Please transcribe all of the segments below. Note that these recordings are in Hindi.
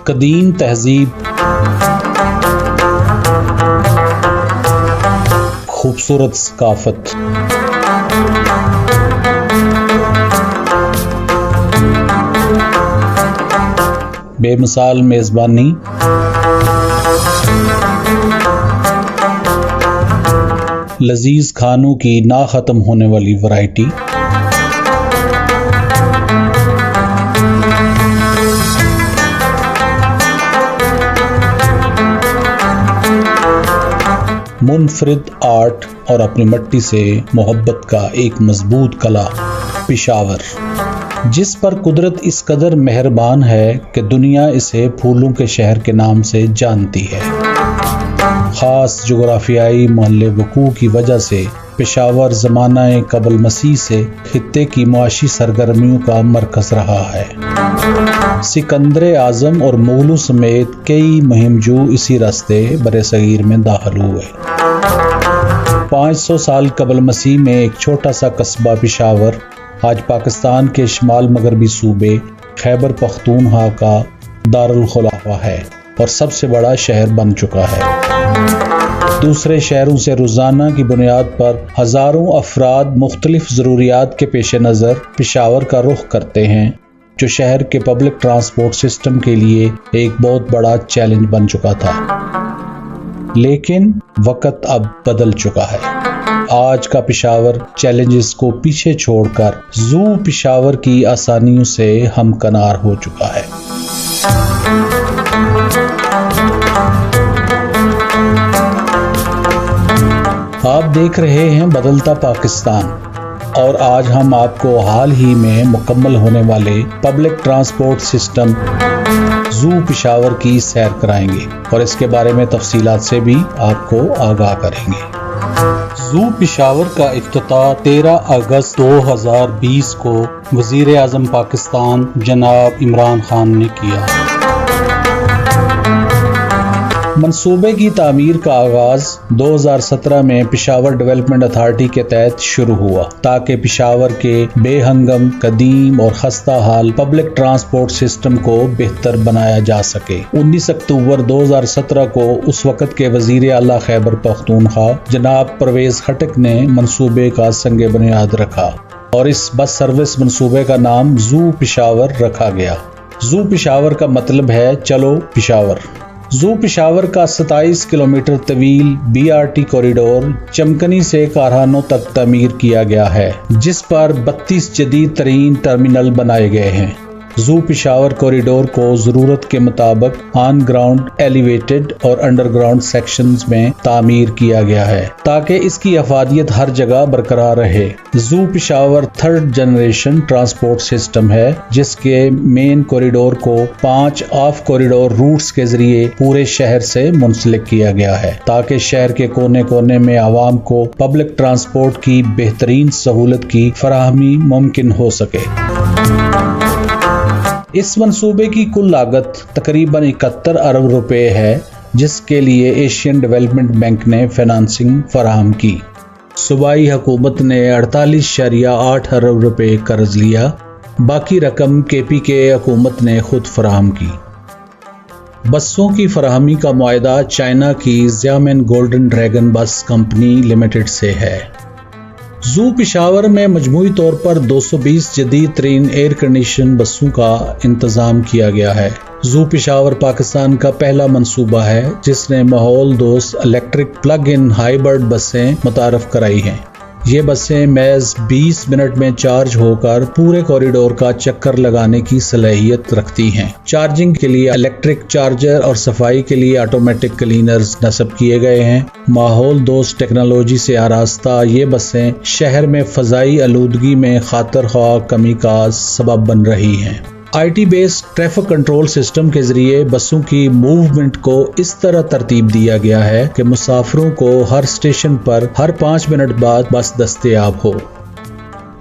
कदीम तहजीब, खूबसूरत सकाफत, बेमिसाल मेज़बानी, लजीज खानों की ना ख़त्म होने वाली वैरायटी, मुनफरिद आर्ट और अपनी मिट्टी से मोहब्बत का एक मजबूत कला पेशावर, जिस पर कुदरत इस कदर मेहरबान है कि दुनिया इसे फूलों के शहर के नाम से जानती है। ख़ास जोग्राफियाई महल वकू की वजह से पेशावर ज़माना कबल मसीह से खित्ते की मुआशी सरगर्मियों का मरकज़ रहा है। सिकंदर आज़म और मुगलों समेत कई मुहिमजू इसी रास्ते बरे-सगीर में दाखिल हुए। 500 साल कबल मसीह में एक छोटा सा कस्बा पेशावर आज पाकिस्तान के शुमाल मगरबी सूबे खैबर पख्तूनख्वा का दारुल खुलाफा है और सबसे बड़ा शहर बन चुका है। दूसरे शहरों से रोज़ाना की बुनियाद पर हज़ारों अफराद मुख्तलिफ ज़रूरियात के पेश नज़र पेशावर का रुख करते हैं, जो शहर के पब्लिक ट्रांसपोर्ट सिस्टम के लिए एक बहुत बड़ा चैलेंज बन चुका था। लेकिन वक़्त अब बदल चुका है। आज का पेशावर चैलेंजेस को पीछे छोड़कर ज़ू पेशावर की आसानियों से हमकनार हो चुका है। आप देख रहे हैं बदलता पाकिस्तान और आज हम आपको हाल ही में मुकम्मल होने वाले public transport system zoo Peshawar की सैर कराएंगे और इसके बारे में तफसीलात से भी आपको आगाह करेंगे। ज़ू पेशावर का इफ्तिताह 13 अगस्त 2020 को वज़ीर आज़म पाकिस्तान जनाब इमरान खान ने किया। मंसूबे की तामीर का आगाज 2017 में पेशावर डेवलपमेंट अथॉरिटी के तहत शुरू हुआ ताकि पेशावर के बेहंगम, कदीम और खस्ता हाल पब्लिक ट्रांसपोर्ट सिस्टम को बेहतर बनाया जा सके। 19 अक्टूबर 2017 को उस वक़्त के वज़ीर आला खैबर पख्तूनख्वा जनाब परवेज़ खटक ने मंसूबे का संग बुनियाद रखा और इस बस सर्विस मंसूबे का नाम ज़ू पेशावर रखा गया। ज़ू पेशावर का मतलब है चलो पेशावर। ज़ू पेशावर का 27 किलोमीटर तवील BRT कॉरिडोर चमकनी से कारखानों तक तामीर किया गया है, जिस पर 32 जदीद तरीन टर्मिनल बनाए गए हैं। ज़ू पेशावर कॉरिडोर को ज़रूरत के मुताबिक ऑन ग्राउंड, एलिवेटेड और अंडरग्राउंड सेक्शंस में तामीर किया गया है ताकि इसकी अफादियत हर जगह बरकरार रहे। Zoo Peshawar 3rd generation transport system है, जिसके मेन कॉरिडोर को 5 ऑफ कॉरिडोर रूट्स के जरिए पूरे शहर से मुंसलिक किया गया है ताकि शहर के कोने कोने में आवाम को पब्लिक ट्रांसपोर्ट की बेहतरीन सहूलत की फराहमी मुमकिन हो सके। इस मंसूबे की कुल लागत तकरीबन 71 अरब रुपए है, जिसके लिए एशियन डेवलपमेंट बैंक ने फाइनेंसिंग फराहम की। सूबाई हुकूमत ने 48.8 अरब रुपए कर्ज लिया, बाकी रकम KPK हुकूमत ने खुद फराहम की। बसों की फराहमी का मुआहदा चाइना की ज़ियामेन गोल्डन ड्रैगन बस कंपनी लिमिटेड से है। ज़ू पेशावर में मजमूई तौर पर 220 जदीद तरीन एयर कंडीशन बसों का इंतज़ाम किया गया है। ज़ू पेशावर पाकिस्तान का पहला मंसूबा है जिसने माहौल दोस्त इलेक्ट्रिक प्लग इन हाइब्रिड बसें मुतारफ कराई हैं। ये बसें महज 20 मिनट में चार्ज होकर पूरे कॉरिडोर का चक्कर लगाने की सलाहियत रखती हैं। चार्जिंग के लिए इलेक्ट्रिक चार्जर और सफाई के लिए ऑटोमेटिक क्लीनर्स नस्ब किए गए हैं। माहौल दोस्त टेक्नोलॉजी से आरास्ता ये बसें शहर में फजाई आलूदगी में खातर ख्वाह कमी का सबब बन रही हैं। IT based traffic control system के जरिए बसों की मूवमेंट को इस तरह तरतीब दिया गया है कि मुसाफिरों को हर स्टेशन पर हर 5 मिनट बाद बस दस्तयाब हो।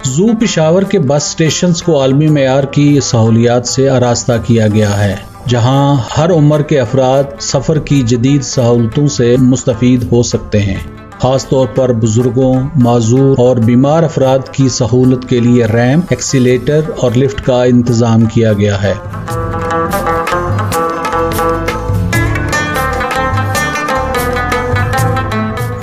ज़ू पेशावर के बस स्टेशंस को आलमी मेयार की सहूलियात से आरास्ता किया गया है, जहां हर उम्र के अफराद सफ़र की जदीद सहूलतों से मुस्तफ़ीद हो सकते हैं। खास तौर पर बुजुर्गों, माजूर और बीमार अफराद की सहूलत के लिए रैंप, एक्सीलेटर और लिफ्ट का इंतज़ाम किया गया है।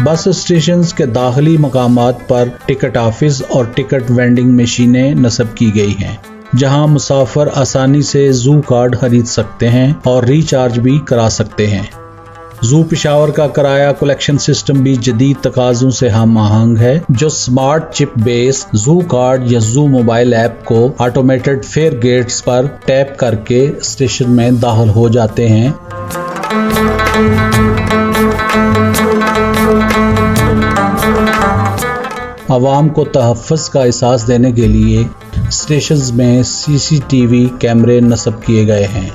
बस स्टेशंस के दाखिली मकामात पर टिकट ऑफिस और टिकट वेंडिंग मशीनें नस्ब की गई हैं, जहां मुसाफिर आसानी से ज़ू कार्ड खरीद सकते हैं और रिचार्ज भी करा सकते हैं। ज़ू पेशावर का किराया कलेक्शन सिस्टम भी जदीद तकाज़ों से हम आहंग है, जो smart chip base zoo card या ज़ू मोबाइल ऐप को ऑटोमेटेड फेयर गेट्स पर टैप करके स्टेशन में दाखिल हो जाते हैं। आवाम को तहफ़्फ़ुज़ का एहसास देने के लिए स्टेशंस में CCTV कैमरे नस्ब किए गए हैं।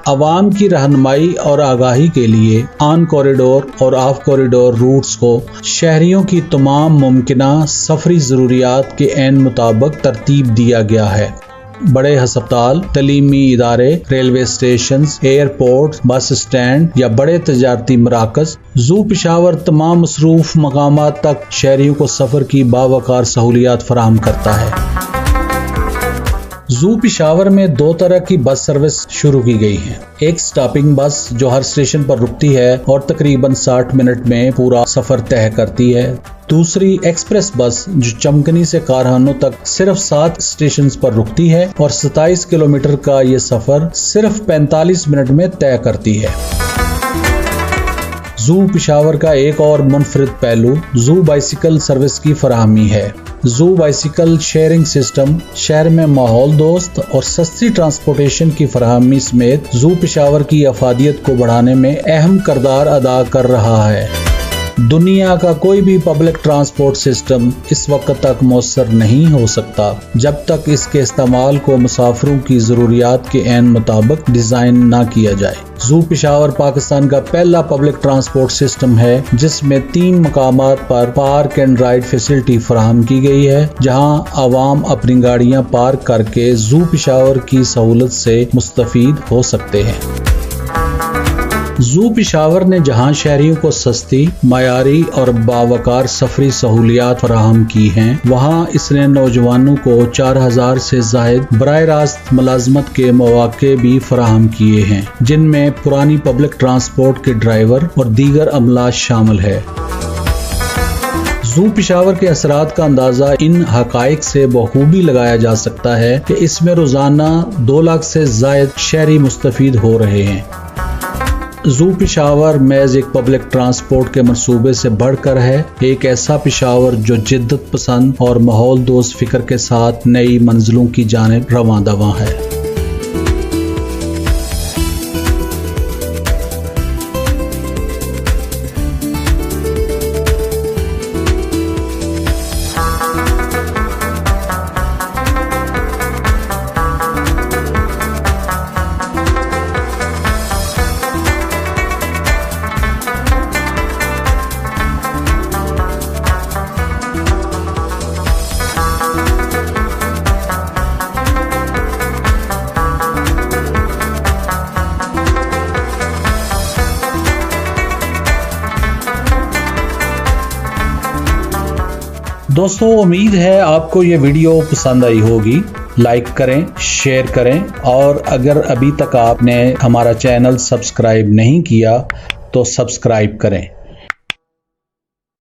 आवाम की रहनुमाई और आगाही के लिए ऑन कॉरिडोर और ऑफ कॉरिडोर रूट्स को शहरियों की तमाम मुमकिना सफरी ज़रूरियात के ऐन मुताबिक तरतीब दिया गया है। बड़े हस्पताल, तलीमी इदारे, railway station, airport, bus stand या बड़े तजारती मराकज़, ज़ू पेशावर तमाम मसरूफ़ मकामात तक शहरियों को सफ़र की बावकार सहूलियात फराहम करता है। ज़ू पेशावर में 2 तरह की बस सर्विस शुरू की गई है। एक स्टॉपिंग बस जो हर स्टेशन पर रुकती है और तकरीबन 60 मिनट में पूरा सफर तय करती है। दूसरी एक्सप्रेस बस जो चमकनी से कारखानों तक सिर्फ 7 स्टेशन पर रुकती है और 27 किलोमीटर का ये सफर सिर्फ 45 मिनट में तय करती है। ज़ू पेशावर का एक और मुनफरिद पहलू ज़ू बाइसिकल सर्विस की फराहमी है। ज़ू बाइसिकल शेयरिंग सिस्टम शहर में माहौल दोस्त और सस्ती ट्रांसपोर्टेशन की फराहमी समेत ज़ू पेशावर की अफादियत को बढ़ाने में अहम किरदार अदा कर रहा है। दुनिया का कोई भी पब्लिक ट्रांसपोर्ट सिस्टम इस वक्त तक मौसर नहीं हो सकता जब तक इसके इस्तेमाल को मुसाफिरों की ज़रूरियात के ऐन मुताबिक डिज़ाइन ना किया जाए। ज़ू पेशावर पाकिस्तान का पहला पब्लिक ट्रांसपोर्ट सिस्टम है जिसमें 3 मकामात पर पार्क एंड राइड फैसिलिटी फराहम की गई है, जहां आवाम अपनी गाड़ियां पार्क करके ज़ू पेशावर की सहूलत से मुस्तफ़ीद हो सकते हैं। ज़ू पेशावर ने जहां शहरियों को सस्ती, मायारी और बावकार सफरी सहूलियात फराहम की हैं, वहां इसने नौजवानों को 4000 से ज़ायद बराह रास्त मुलाजमत के मौके भी फराहम किए हैं, जिनमें पुरानी पब्लिक ट्रांसपोर्ट के ड्राइवर और दीगर अमला शामिल है। ज़ू पेशावर के असरात का अंदाज़ा इन हक़ाइक़ से बखूबी लगाया जा सकता है कि इसमें रोज़ाना 2 लाख से ज़ायद शहरी मुस्तफ़ीद हो रहे हैं। ज़ू पेशावर महज एक पब्लिक ट्रांसपोर्ट के मंसूबे से बढ़कर है, एक ऐसा पेशावर जो जिद्दत पसंद और माहौल दोस्त फिक्र के साथ नई मंजिलों की जानिब रवां दवां है। दोस्तों, उम्मीद है आपको ये वीडियो पसंद आई होगी। लाइक करें, शेयर करें और अगर अभी तक आपने हमारा चैनल सब्सक्राइब नहीं किया तो सब्सक्राइब करें।